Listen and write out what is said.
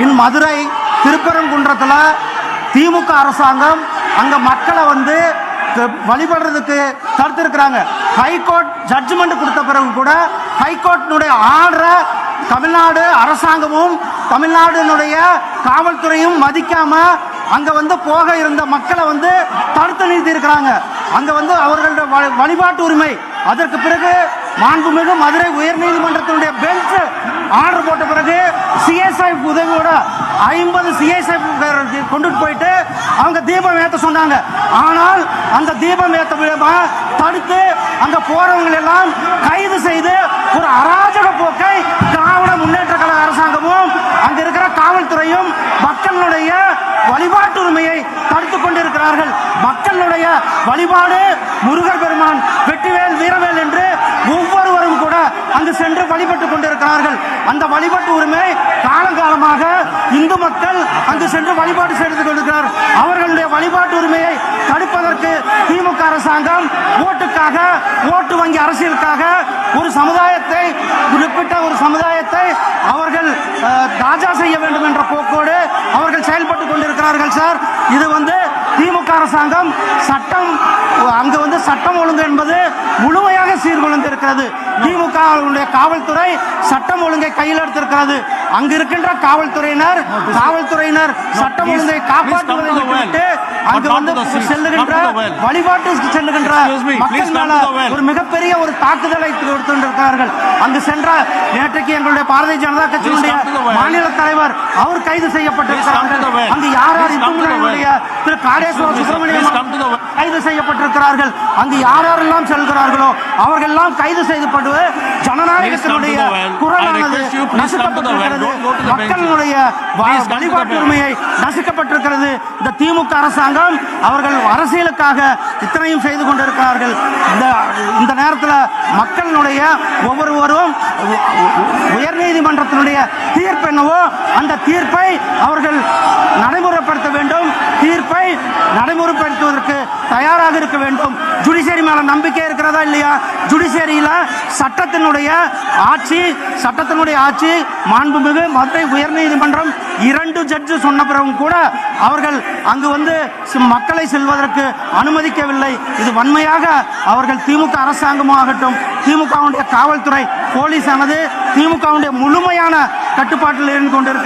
இன் மதுரை திருப்பரங்குன்றத்தில் திமுக அரசாங்கம் அங்க மக்களை வழிபடுறதுக்கு தடுத்திருக்கிறாங்க. ஹைகோர்ட் ஜட்ஜ்மெண்ட் கொடுத்த பிறகு கூட ஹைகோர்ட்டினுடைய ஆர்டரை தமிழ்நாடு அரசாங்கமும் தமிழ்நாடுனுடைய காவல்துறையும் மதிக்காம அங்க போக இருந்த மக்களை தடுத்து நிறுத்தி இருக்கிறாங்க. அங்க அவர்களுடைய வழிபாட்டு உரிமை அதற்கு பிறகு மாண்புமிகு மதுரை உயர்நீதிமன்றத்தினுடைய பெஞ்ச் ஆர்டர் போட்ட பிறகு சிஎஸ்ஐ உதவியோட 50 சிஎஸ்ஐ கொண்டுட்டு போயிட்டு அவங்க தீபம் ஏற்ற சொன்னாங்க. ஆனால் அந்த தீபம் ஏற்ற தடுத்து அங்க போறவங்க எல்லாம் கைது செய்து ஒரு அராஜக போக்கை திராவிட முன்னேற்ற கழக அரசாங்கமும் அங்க இருக்கிற காவல்துறையும் மக்களுடைய வழிபாட்டு உரிமையை தடுத்துக் கொண்டிருக்கிறார்கள். மக்களுடைய வழிபாடு முருகர் பெருமான் வெற்றிவேல் வீரவேல் என்று ஒவ்வொருவரும் கூட அங்கு சென்று வழிபட்டுக் கொண்டிருக்கிறார்கள். அந்த வழிபாட்டு உரிமை காலங்காலமாக இந்து மக்கள் அங்கு சென்று வழிபாடு செய்து கொண்டிருக்கிறார்கள். அவர்களுடைய வழிபாட்டு உரிமையை தடுப்பதற்கு திமுக அரசாங்கம் ஓட்டுக்காக, ஓட்டு வங்கி அரசியலுக்காக ஒரு சமுதாயத்தை, குறிப்பிட்ட ஒரு சமுதாயத்தை அவர்கள் தாஜா செய்ய வேண்டும் என்ற போக்கோடு அவர்கள் செயல்பட்டுக் கொண்டிருக்கிறார்கள். சார், இது திமுக அரசாங்கம் சட்டம் அங்கு சட்டம் ஒழுங்கு என்பது முழுமையாக சீர்குலைந்திருக்கிறது. திமுக காவல்துறை சட்டம் ஒழுங்கை கையில் எடுத்திருக்கிறது. அங்கு இருக்கின்ற காவல்துறையினர் சட்டம் ஒழுங்கை காப்பாற்றுவதை விட்டு அங்கு செல்லுகின்ற வழிபாட்டுக்கு செல்லுகின்ற மக்கள் மேல ஒரு மிகப்பெரிய ஒரு தாக்குதலை கொடுத்திருக்கிறார்கள். அங்கு சென்ற நேற்றைக்கு எங்களுடைய பாரதிய ஜனதா கட்சியினுடைய மாநில தலைவர் அவர் கைது செய்யப்பட்டிருக்கிறார்கள். அங்கு யார் திரு காடேஸ்வர சுப்பிரமணியம் கைது செய்யப்பட்டிருக்கிறார்கள். அங்கு யாரெல்லாம் செல்கிறார்களோ அவர்கள் எல்லாம் கைது செய்யப்பட்டு ஜனநாயகத்தினுடைய குரலானது நசுக்கப்பட்டிருக்கிறது. மக்களுடைய வழிபாட்டு உரிமையை நசுக்கப்பட்டிருக்கிறது. இந்த திமுக அரசாங்கம் அவர்கள் அரசியலுக்காக இத்தனையும் செய்து கொண்டிருக்கிறார்கள். இந்த நேரத்தில் மக்களுடைய ஒவ்வொருவரும் உயர்நீதிமன்றத்தினுடைய தீர்ப்பு என்னவோ அந்த தீர்ப்பை அவர்கள் நடைமுறைப்படுத்த வேண்டும். தீர்ப்பை நடைமுறைப்படுத்துவதற்கு தயாராக இருக்க வேண்டும். ஜுடிஷியரி மேல நம்பிக்கை இருக்கிறதா இல்லையா? ஜுடிஷியரியில சட்டத்தினுடைய ஆட்சி மாண்புமிகு மதுரை உயர்நீதிமன்றம் 2 ஜட்ஜு சொன்ன பிறகும் கூட அவர்கள் அங்கு மக்களை செல்வதற்கு அனுமதிக்கவில்லை. இது வன்மையாக அவர்கள் திமுக அரசாங்கமாகட்டும், திமுகவுடைய காவல்துறை போலீஸானது திமுகவுடைய முழுமையான கட்டுப்பாட்டில் இருந்து கொண்டிருக்கிறது.